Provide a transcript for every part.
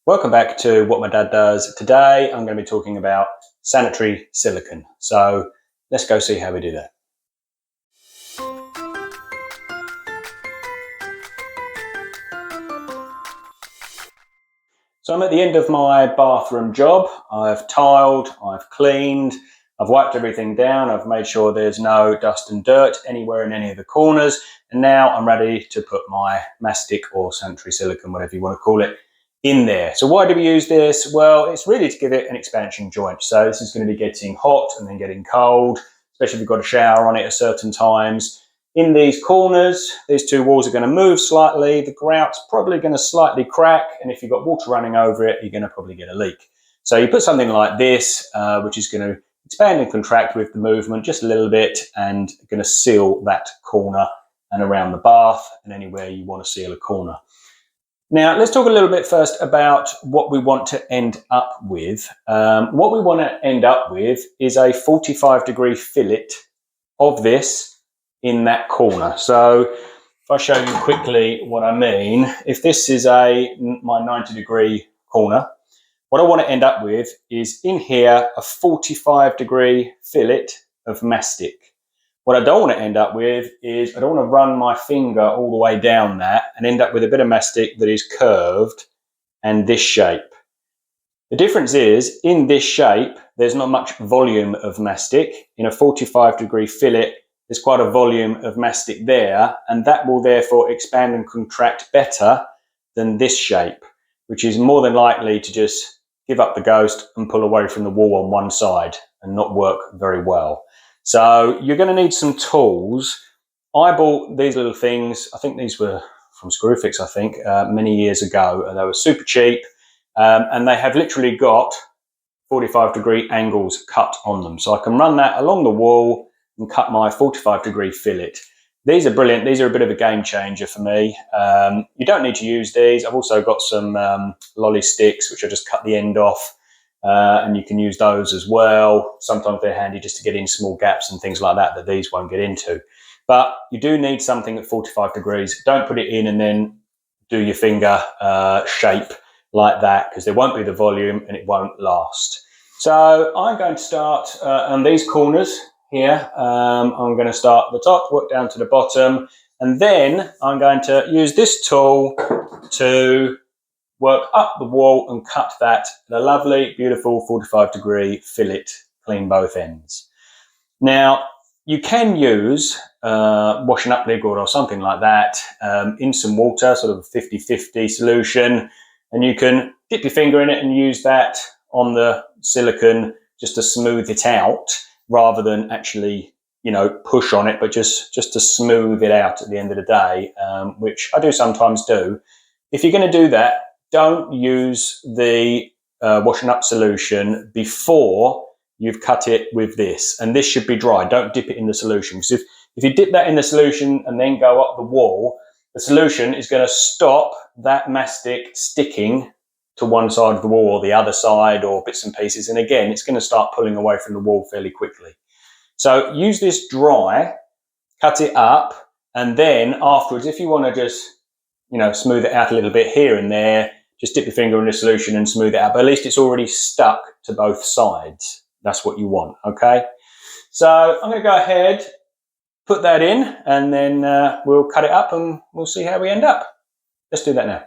Welcome back to What My Dad Does. Today I'm going to be talking about sanitary silicone. So let's go see how we do that. So I'm at the end of my bathroom job. I've tiled, I've cleaned, I've wiped everything down, I've made sure there's no dust and dirt anywhere in any of the corners, and now I'm ready to put my mastic or sanitary silicone, whatever you want to call it, in there. So why do we use this? Well, it's really to give it an expansion joint. So this is going to be getting hot and then getting cold, especially if you've got a shower on it at certain times. In these corners, these two walls are going to move slightly, the grout's probably going to slightly crack, and if you've got water running over it, you're going to probably get a leak. So you put something like this, which is going to expand and contract with the movement just a little bit, and going to seal that corner and around the bath and anywhere you want to seal a corner. Now, let's talk a little bit first about what we want to end up with. What we want to end up with is a 45-degree fillet of this in that corner. So if I show you quickly what I mean, if this is my 90-degree corner, what I want to end up with is in here a 45-degree fillet of mastic. What I don't want to end up with is I don't want to run my finger all the way down that and end up with a bit of mastic that is curved and this shape. The difference is in this shape, there's not much volume of mastic. In a 45-degree fillet, there's quite a volume of mastic there, and that will therefore expand and contract better than this shape, which is more than likely to just give up the ghost and pull away from the wall on one side and not work very well. So you're going to need some tools. I bought these little things, I think these were from Screwfix, I think, many years ago. They were super cheap, and they have literally got 45-degree angles cut on them. So I can run that along the wall and cut my 45-degree fillet. These are brilliant. These are a bit of a game changer for me. You don't need to use these. I've also got some lolly sticks, which I just cut the end off, and you can use those as well. Sometimes they're handy just to get in small gaps and things like that these won't get into. But you do need something at 45 degrees. Don't put it in and then do your finger shape like that, because there won't be the volume and it won't last. So I'm going to start on these corners here. I'm going to start at the top, work down to the bottom, and then I'm going to use this tool to work up the wall and cut that at a lovely, beautiful 45-degree fillet, clean both ends. Now, you can use washing up liquid or something like that in some water, sort of a 50-50 solution, and you can dip your finger in it and use that on the silicone just to smooth it out, rather than actually, push on it, but just to smooth it out at the end of the day, which I do sometimes do. If you're going to do that, don't use the washing up solution before you've cut it with this. And this should be dry. Don't dip it in the solution. Because if you dip that in the solution and then go up the wall, the solution is going to stop that mastic sticking to one side of the wall or the other side or bits and pieces. And again, it's going to start pulling away from the wall fairly quickly. So use this dry, cut it up, and then afterwards, if you want to just, smooth it out a little bit here and there, just dip your finger in the solution and smooth it out. But at least it's already stuck to both sides. That's what you want, okay? So I'm going to go ahead, put that in, and then we'll cut it up and we'll see how we end up. Let's do that now.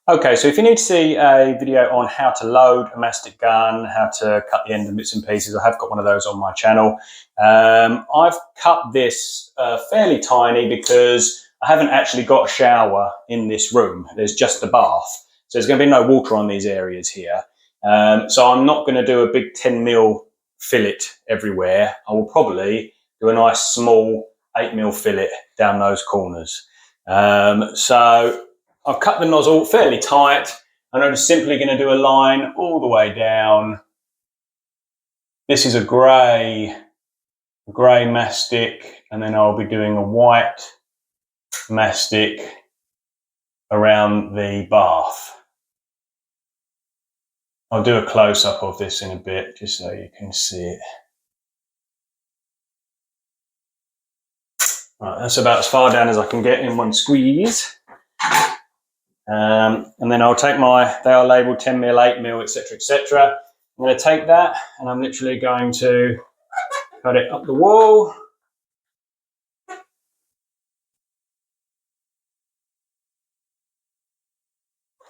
Okay, so if you need to see a video on how to load a mastic gun, how to cut the end of bits and pieces, I have got one of those on my channel. I've cut this fairly tiny because I haven't actually got a shower in this room. There's just the bath. So there's going to be no water on these areas here. So I'm not going to do a big 10mm fillet everywhere. I will probably do a nice small 8mm fillet down those corners. So I've cut the nozzle fairly tight, and I'm just simply going to do a line all the way down. This is a grey mastic, and then I'll be doing a white mastic around the bath. I'll do a close-up of this in a bit, just so you can see it. Right, that's about as far down as I can get in one squeeze. And then I'll take they are labelled 10mm, 8mm, etc, etc. I'm going to take that and I'm literally going to cut it up the wall.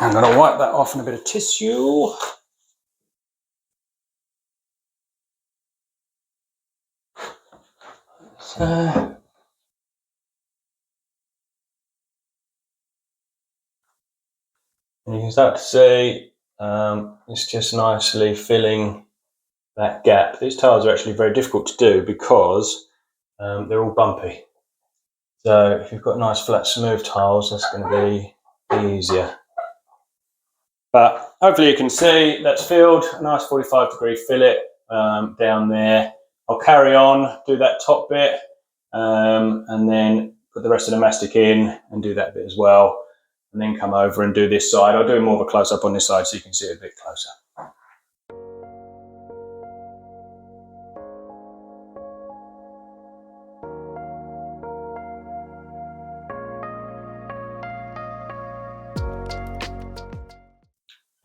I'm going to wipe that off in a bit of tissue. So, and you can start to see it's just nicely filling that gap. These tiles are actually very difficult to do because they're all bumpy. So if you've got nice flat smooth tiles, that's going to be easier. But hopefully you can see that's filled, a nice 45-degree fillet down there. I'll carry on, do that top bit, and then put the rest of the mastic in and do that bit as well. And then come over and do this side. I'll do more of a close-up on this side so you can see it a bit closer.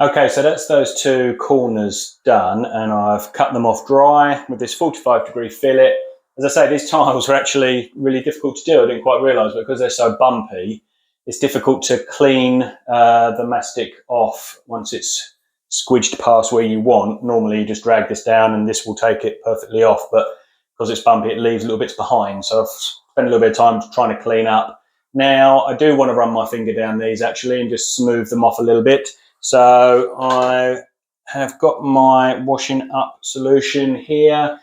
Okay, so that's those two corners done, and I've cut them off dry with this 45-degree fillet. As I say, these tiles are actually really difficult to do. I didn't quite realise, but because they're so bumpy, it's difficult to clean the mastic off once it's squidged past where you want. Normally you just drag this down and this will take it perfectly off, but because it's bumpy it leaves little bits behind. So I've spent a little bit of time trying to clean up. Now I do want to run my finger down these actually and just smooth them off a little bit. So I have got my washing up solution here,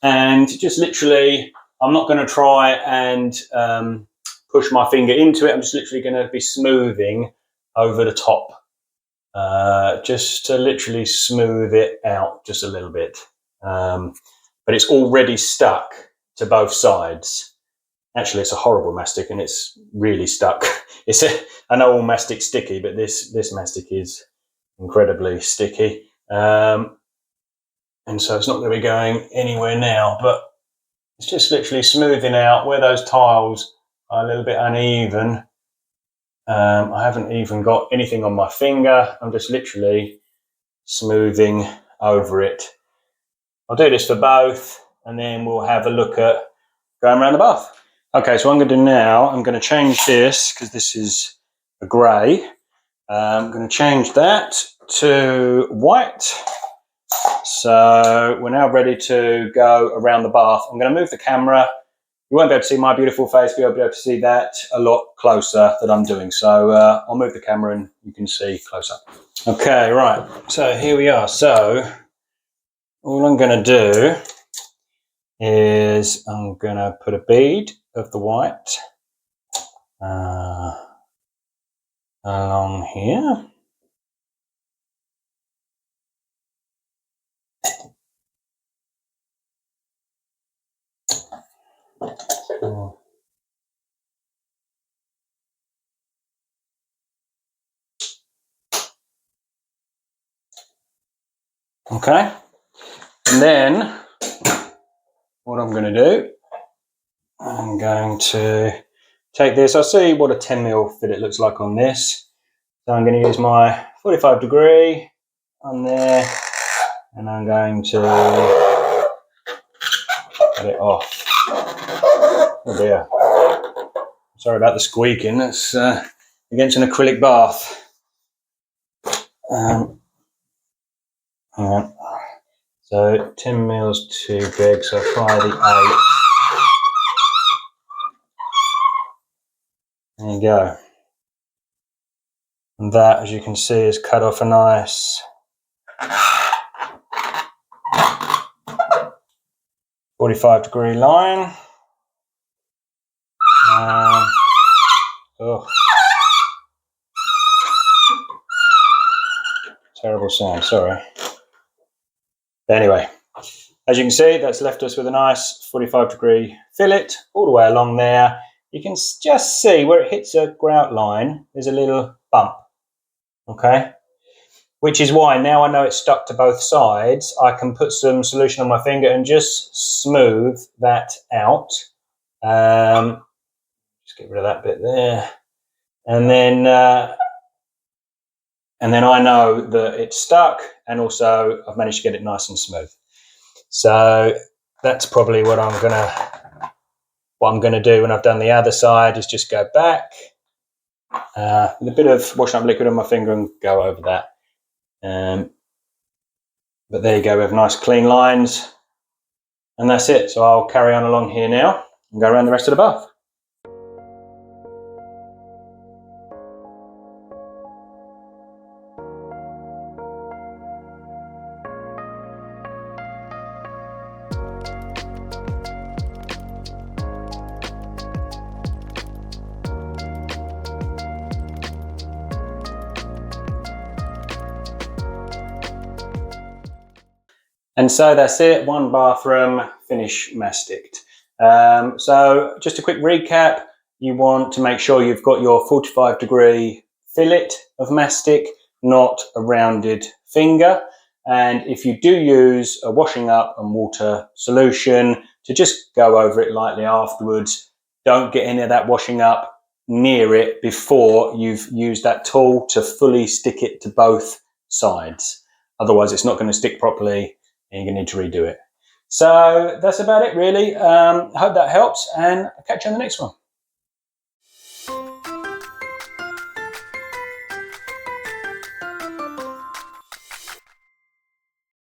and just literally, I'm not going to try and push my finger into it. I'm just literally going to be smoothing over the top, just to literally smooth it out just a little bit. But it's already stuck to both sides. Actually, it's a horrible mastic and it's really stuck. I know all mastic's sticky, but this mastic is incredibly sticky. And so it's not going to be going anywhere now, but it's just literally smoothing out where those tiles are a little bit uneven. I haven't even got anything on my finger. I'm just literally smoothing over it. I'll do this for both and then we'll have a look at going around the bath. Okay, so what I'm going to do now, I'm going to change this because this is a grey. I'm going to change that to white. So we're now ready to go around the bath. I'm going to move the camera. You won't be able to see my beautiful face, but you'll be able to see that a lot closer that I'm doing. So I'll move the camera and you can see close up. Okay, right. So here we are. So all I'm going to do is I'm going to put a bead of the white along here. Okay, and then what I'm going to do, I'm going to take this. I'll see what a 10mm fillet looks like on this. So I'm going to use my 45-degree on there, and I'm going to cut it off. Oh dear. Sorry about the squeaking. That's against an acrylic bath. Hang on. So 10mm too big, so I'll try the 8. There you go. And that, as you can see, is cut off a nice 45-degree line. Oh, terrible sound, sorry. But anyway, as you can see, that's left us with a nice 45-degree fillet all the way along there. You can just see where it hits a grout line, there's a little bump, okay? Which is why now I know it's stuck to both sides, I can put some solution on my finger and just smooth that out. Just get rid of that bit there. And then and then I know that it's stuck, and also I've managed to get it nice and smooth. So that's probably what I'm gonna do when I've done the other side, is just go back with a bit of washing up liquid on my finger and go over that. But there you go, we have nice clean lines, and that's it. So I'll carry on along here now and go around the rest of the bath. And so that's it, one bathroom, finish masticed. So just a quick recap, you want to make sure you've got your 45-degree fillet of mastic, not a rounded finger. And if you do use a washing up and water solution, to just go over it lightly afterwards. Don't get any of that washing up near it before you've used that tool to fully stick it to both sides. Otherwise it's not going to stick properly, and you're going to need to redo it. So that's about it really. I hope that helps, and I'll catch you on the next one.